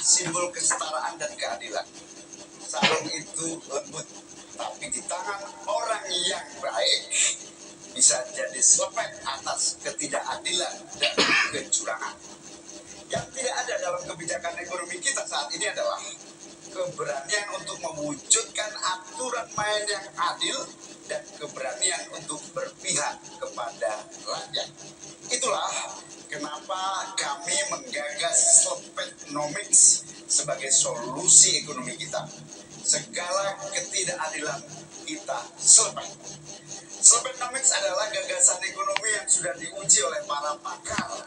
simbol kesetaraan dan keadilan. Sarung itu lembut, tapi di tangan orang yang baik bisa jadi selepet atas ketidakadilan dan kecurangan. Yang tidak ada dalam kebijakan ekonomi kita saat ini adalah keberanian untuk mewujudkan aturan main yang adil dan keberanian untuk berpihak kepada rakyat. Itulah kenapa kami menggagas Slepetnomics sebagai solusi ekonomi kita. Segala ketidakadilan kita selepet. Slepetnomics adalah gagasan ekonomi yang sudah diuji oleh para pakar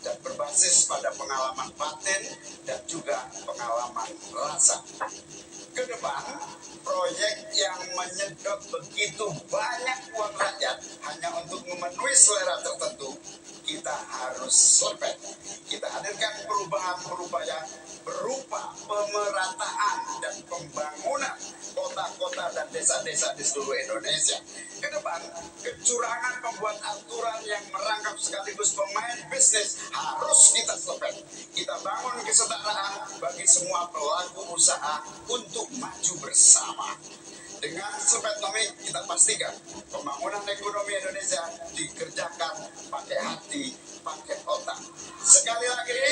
dan berbasis pada pengalaman batin dan juga pengalaman rasa. Ke depan, proyek yang menyedot begitu banyak uang rakyat hanya untuk memenuhi selera tertentu, kita harus selepet. Kita hadirkan perubahan-perubahan berupa pemerataan dan pembangunan kota-kota dan desa-desa di seluruh Indonesia. Ke depan, kecurangan pembuat aturan yang merangkap sekaligus pemain bisnis harus kita selepet. Kita bangun kesetaraan bagi semua pelaku usaha untuk maju bersama. Dengan Slepetnomics kita pastikan pembangunan ekonomi Indonesia dikerjakan pakai hati, pakai otak. Sekali lagi,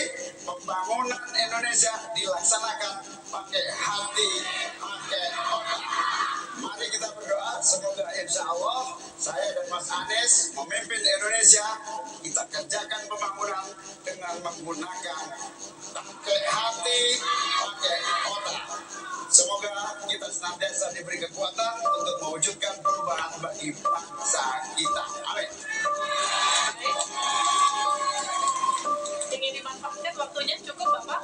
pembangunan Indonesia dilaksanakan pakai hati, pakai otak. Mari kita berdoa, semoga insya Allah saya dan Mas Anies memimpin Indonesia. Kita kerjakan pembangunan dengan menggunakan pakai hati, pakai otak. Semoga kita senantiasa diberi kekuatan untuk mewujudkan perubahan bagi bangsa kita. Amin. Ingin dimanfaatkan waktunya cukup, Bapak?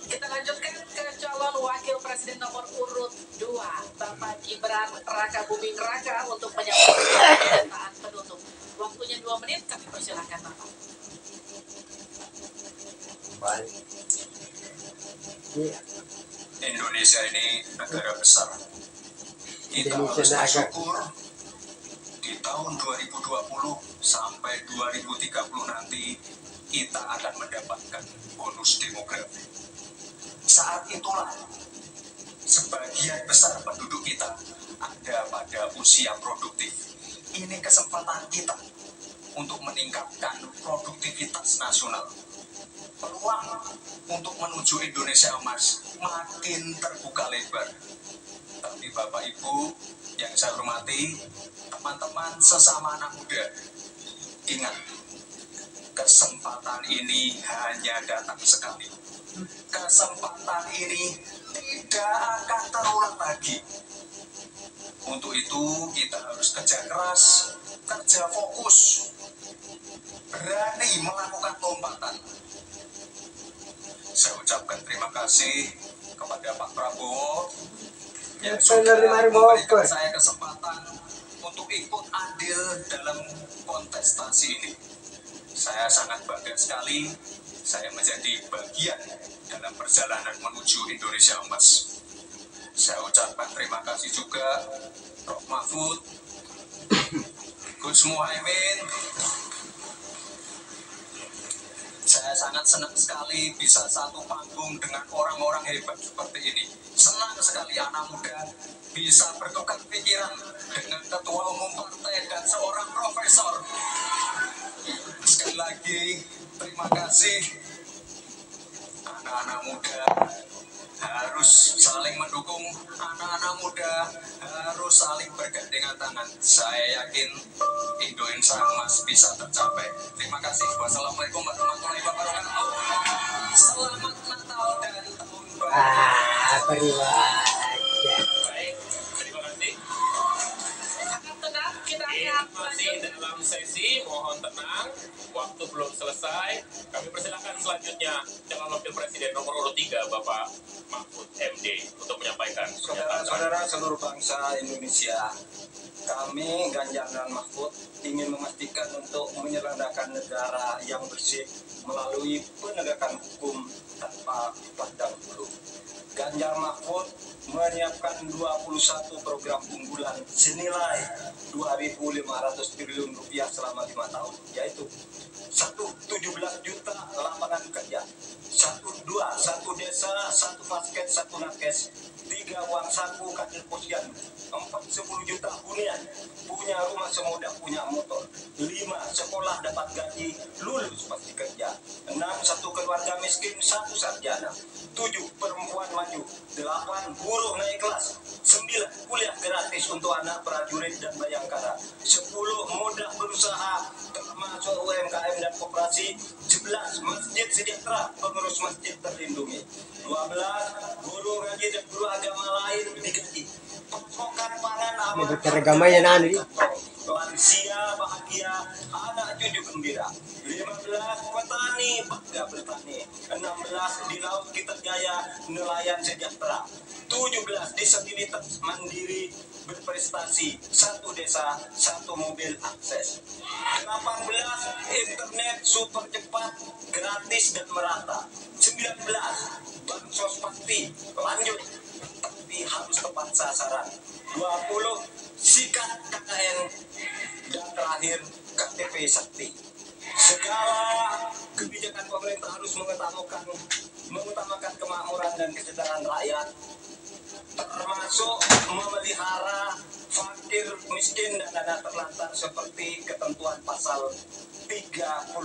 Kita lanjutkan ke calon wakil presiden nomor urut 2, Bapak Gibran Rakabuming Raka untuk menyampaikan pernyataan penutup. Waktunya 2 menit, kami persilakan Bapak. Baik. Indonesia ini negara besar. Kita harus Indonesia bersyukur di tahun 2020 sampai 2030 nanti kita akan mendapatkan bonus demografi. Saat itulah sebagian besar penduduk kita ada pada usia produktif. Ini kesempatan kita untuk meningkatkan produktivitas nasional. Peluang untuk menuju Indonesia emas makin terbuka lebar. Tapi Bapak Ibu yang saya hormati, teman-teman sesama anak muda, ingat, kesempatan ini hanya datang sekali. Kesempatan ini tidak akan terulang lagi. Untuk itu kita harus kerja keras, kerja fokus, berani melakukan lompatan. Saya ucapkan terima kasih kepada Pak Prabowo yang sudah memberikan saya kesempatan untuk ikut andil dalam kontestasi ini. Saya sangat bangga sekali saya menjadi bagian dalam perjalanan menuju Indonesia emas. Saya ucapkan terima kasih juga Prof. Mahfud, Gus Muhaimin. Saya sangat senang sekali bisa satu panggung dengan orang-orang hebat seperti ini. Senang sekali anak muda bisa bertukar pikiran dengan ketua umum partai dan seorang profesor. Sekali lagi, terima kasih. Anak-anak muda harus saling mendukung, anak-anak muda harus saling bergandengan tangan. Saya yakin Indonesia emas bisa tercapai. Terima kasih. Wassalamualaikum warahmatullahi wabarakatuh. Selamat Natal dan tahun baru. Baik, terima kasih. Sangat tenang, kita akan Masih dalam sesi, mohon tenang. Waktu belum selesai. Kami persilakan selanjutnya calon wakil presiden nomor urut 3, Bapak Mahfud MD, untuk menyampaikan pernyataan. Saudara-saudara seluruh bangsa Indonesia, kami Ganjar dan Mahfud ingin memastikan untuk menyelenggarakan negara yang bersih melalui penegakan hukum tanpa pandang bulu. Ganjar Mahfud menyiapkan 21 program unggulan senilai 2.500 triliun rupiah selama 5 tahun, yaitu 17 juta lapangan kerja, 2 10 juta hunian, punya rumah semudah punya motor. 5. Sekolah dapat gaji, lulus pasti kerja. 6. Satu keluarga miskin, 1 sarjana. 7. Perempuan maju. 8. Buruh naik kelas. 9. Kuliah gratis untuk anak prajurit dan bayangkara. 10. Mudah berusaha termasuk UMKM dan koperasi. 11. Masjid sejahtera, pengurus masjid terlindungi. 12. Guru ngaji dan guru agama lain digaji. Pasokan pangan aman. Agama yan ano Lansia bahagia, anak cucu gembira. 15. Petani bangga bertani. 16. Di laut kita jaya, nelayan sejahtera. 17. Disabilitas mandiri berprestasi, 1 desa, 1 mobil akses. 18. Internet super cepat, gratis dan merata. 19. Bansos pasti lanjut, tapi harus tepat sasaran. 20. Sikat KKN, dan terakhir KTP Sakti. Segala kebijakan pemerintah harus mengutamakan kemakmuran dan kesejahteraan rakyat, termasuk memelihara fakir, miskin, dan dana terlantar seperti ketentuan pasal 34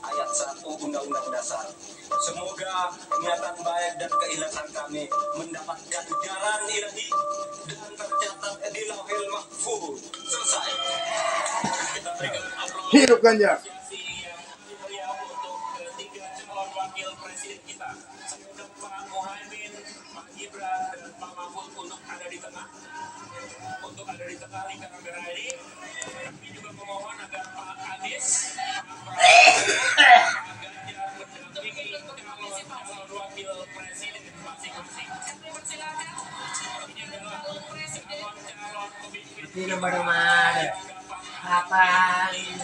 ayat 1 Undang-Undang Dasar. Semoga niatan baik dan keikhlasan kami mendapatkan jalan ilahi dan tercatat di Lauhil Mahfuz. Selesai. Kita berikan aplaus Hidup ganja. apresiasi yang mulia untuk ketiga calon wakil presiden kita. Saya undang Pak Muhaimin, Pak Gibran, dan Pak Mahfud untuk ada di tengah. Untuk ada di tengah lingkaran merah ini. Kami juga memohon agar Pak Anies, Pak Prabowo, Pak Ganjar mendampingi calon wakil presiden masing-masing. Kami persilakan Ini adalah calon presiden. calon pemimpin Hindi naman naman. Apa? 18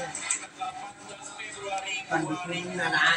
Februari Pandukung na na.